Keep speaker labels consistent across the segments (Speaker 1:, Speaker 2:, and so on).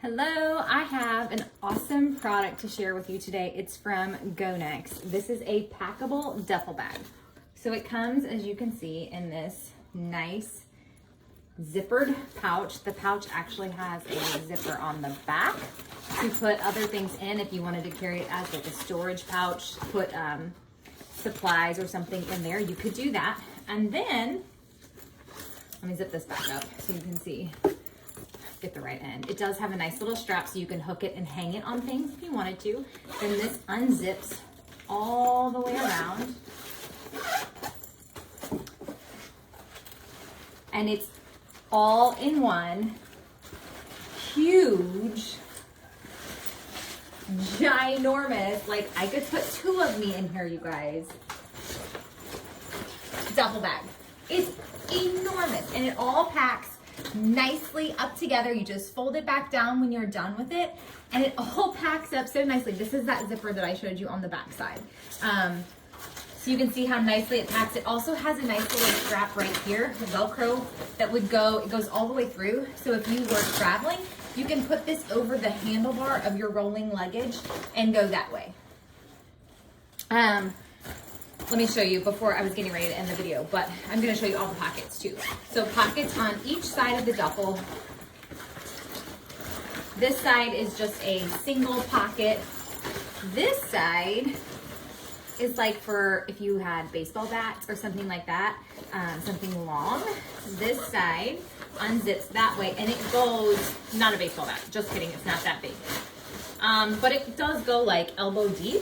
Speaker 1: Hello, I have an awesome product to share with you today. It's from Gonex. This is a packable duffel bag. So it comes, as you can see, in this nice zippered pouch. The pouch actually has a zipper on the back to put other things in if you wanted to carry it as like a storage pouch, put supplies or something in there, you could do that. And then, let me zip this back up so you can see. Get the right end. It does have a nice little strap so you can hook it and hang it on things if you wanted to. Then this unzips all the way around. And it's all in one huge, ginormous, like I could put two of me in here, you guys, duffel bag. It's enormous and it all packs nicely up together. You just fold it back down when you're done with it and it all packs up so nicely. This is that zipper that I showed you on the back side. So you can see how nicely it packs. It also has a nice little strap right here, Velcro, that would go, it goes all the way through. So if you were traveling, you can put this over the handlebar of your rolling luggage and go that way. Let me show you before I was getting ready to end the video, but I'm gonna show you all the pockets too. So pockets on each side of the duffel. This side is just a single pocket. This side is like for if you had baseball bats or something like that, something long. This side unzips that way and it goes, not a baseball bat, just kidding, it's not that big. But it does go like elbow deep.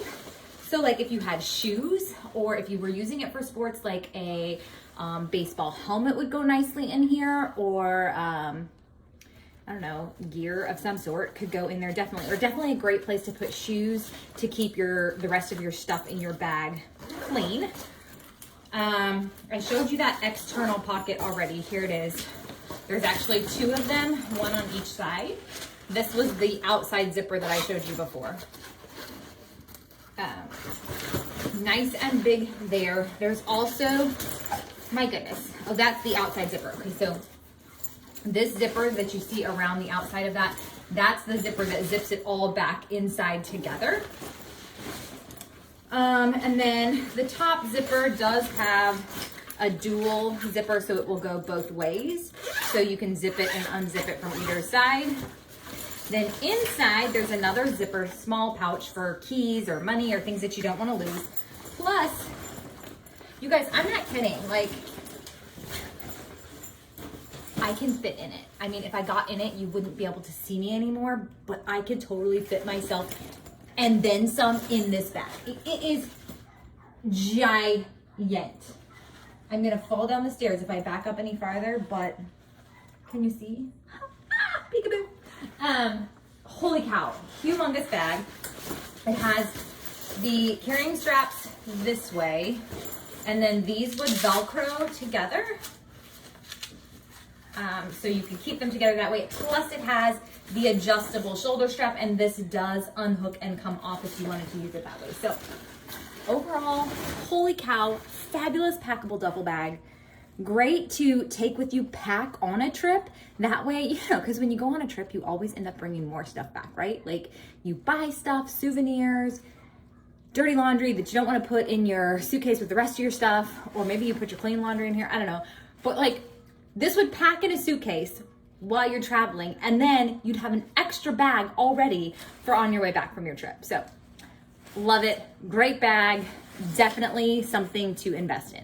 Speaker 1: So like if you had shoes or if you were using it for sports, like a baseball helmet would go nicely in here, or I don't know, gear of some sort could go in there definitely. Or definitely a great place to put shoes to keep the rest of your stuff in your bag clean. I showed you that external pocket already. Here it is. There's actually two of them, one on each side. This was the outside zipper that I showed you before. Nice and big there. There's also, my goodness, oh, that's the outside zipper. Okay, so this zipper that you see around the outside of that, that's the zipper that zips it all back inside together. And then the top zipper does have a dual zipper, so it will go both ways. So you can zip it and unzip it from either side. Then inside, there's another zipper, small pouch for keys or money or things that you don't want to lose. Plus, you guys, I'm not kidding. Like, I can fit in it. I mean, if I got in it, you wouldn't be able to see me anymore, but I could totally fit myself and then some in this bag. It is giant. I'm gonna fall down the stairs if I back up any farther, but can you see? Peekaboo. Holy cow, humongous bag. It has the carrying straps this way, and then these would Velcro together. So you can keep them together that way. Plus it has the adjustable shoulder strap, and this does unhook and come off if you wanted to use it that way. So overall, holy cow, fabulous packable duffel bag. Great to take with you, pack on a trip. That way, you know, because when you go on a trip, you always end up bringing more stuff back, right? Like you buy stuff, souvenirs, dirty laundry that you don't want to put in your suitcase with the rest of your stuff, or maybe you put your clean laundry in here, I don't know. But like this would pack in a suitcase while you're traveling, and then you'd have an extra bag already for on your way back from your trip. So Love it. Great bag. Definitely something to invest in.